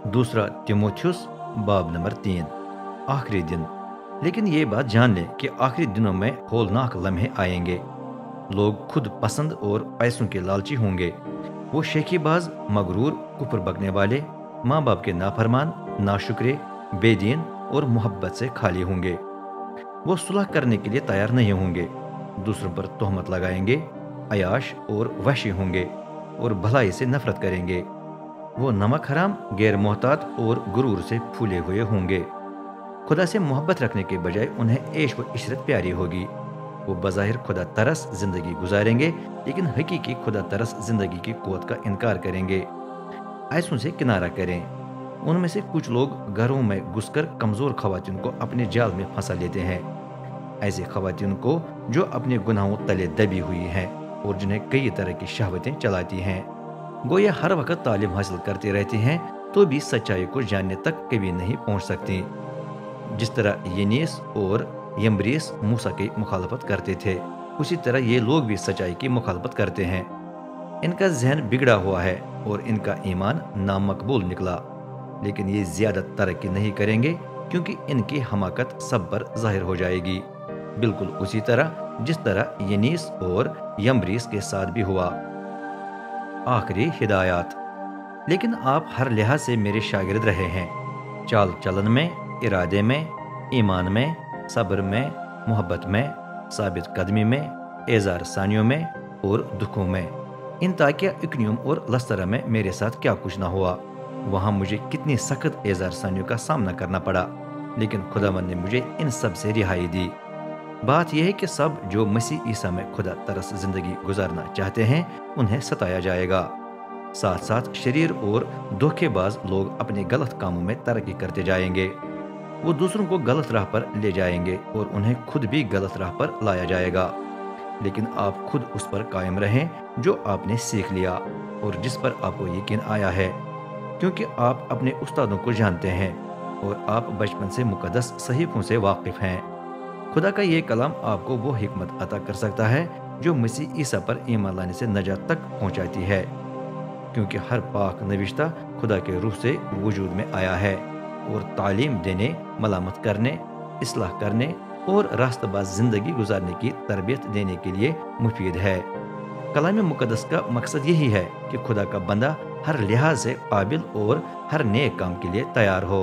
दूसरा तिमोथियुस बाब नंबर 3। आखिरी दिन। लेकिन ये बात जान लें कि आखिरी दिनों में होलनाक लम्हे आएंगे। लोग खुद पसंद और पैसों के लालची होंगे। वो शेखीबाज, मगरूर, कुफर बकने वाले, माँ बाप के नाफरमान, नाशुक्रे, बेदीन और मोहब्बत से खाली होंगे। वो सुलह करने के लिए तैयार नहीं होंगे। दूसरों पर तोहमत लगाएंगे, अयाश और वहशी होंगे और भलाई से नफरत करेंगे। वो नमक हराम, गैर मोहतात और गुरूर से फूले हुए होंगे। खुदा से मोहब्बत रखने के बजाय उन्हें ऐश व इशरत प्यारी होगी। वो बज़ाहिर खुदा तरस जिंदगी गुजारेंगे, लेकिन हकीकी खुदा तरस जिंदगी की क़ुव्वत का इनकार करेंगे। ऐसों से किनारा करें। उनमें से कुछ लोग घरों में घुसकर कमज़ोर ख़वातीन को अपने जाल में फंसा लेते हैं। ऐसे ख़वातीन को जो अपने गुनाहों तले दबी हुई हैं और जिन्हें कई तरह की शहवतें चलाती हैं, गोया हर वक्त तालीम हासिल करती रहती हैं तो भी सच्चाई को जानने तक कभी नहीं पहुंच सकती। जिस तरह यनीस और यम्ब्रीस मूसा की मुखालफत करते थे, उसी तरह ये लोग भी सच्चाई की मुखालफत करते हैं। इनका जहन बिगड़ा हुआ है और इनका ईमान नामकबूल निकला, लेकिन ये ज्यादा तरक्की नहीं करेंगे क्योंकि इनकी हमाकत सब पर जाहिर हो जाएगी, बिल्कुल उसी तरह जिस तरह यनीस और यम्ब्रीस के साथ भी हुआ। आखिरी हिदायत। लेकिन आप हर लिहाज से मेरे शागिर्द रहे हैं, चाल चलन में, इरादे में, ईमान में, सब्र में, मोहब्बत में, साबित कदमी में, एजार सानियों में और दुखों में। इन ताकिया इकनियम और लस्तरा में मेरे साथ क्या कुछ ना हुआ। वहाँ मुझे कितनी सख्त एजार सानियों का सामना करना पड़ा, लेकिन खुदावंद ने मुझे इन सब से रिहाई दी। बात यह है कि सब जो मसीह ईसा में खुदा तरस जिंदगी गुजारना चाहते हैं उन्हें सताया जाएगा। साथ साथ शरीर और धोखेबाज लोग अपने गलत कामों में तरक्की करते जाएंगे। वो दूसरों को गलत राह पर ले जाएंगे और उन्हें खुद भी गलत राह पर लाया जाएगा। लेकिन आप खुद उस पर कायम रहें जो आपने सीख लिया और जिस पर आपको यकीन आया है, क्योंकि आप अपने उस्तादों को जानते हैं और आप बचपन से मुकद्दस सहीफों से वाकिफ हैं। खुदा का ये कलाम आपको वो हिकमत अता कर सकता है जो मसीह ईसा पर ईमान लाने से नजात तक पहुंचाती है, क्योंकि हर पाक नविश्ता खुदा के रूह से वजूद में आया है और तालीम देने, मलामत करने, इस्लाह करने और रास्तबाज जिंदगी गुजारने की तरबियत देने के लिए मुफीद है। कलाम मुकद्दस का मकसद यही है कि खुदा का बंदा हर लिहाज से काबिल और हर नेक काम के लिए तैयार हो।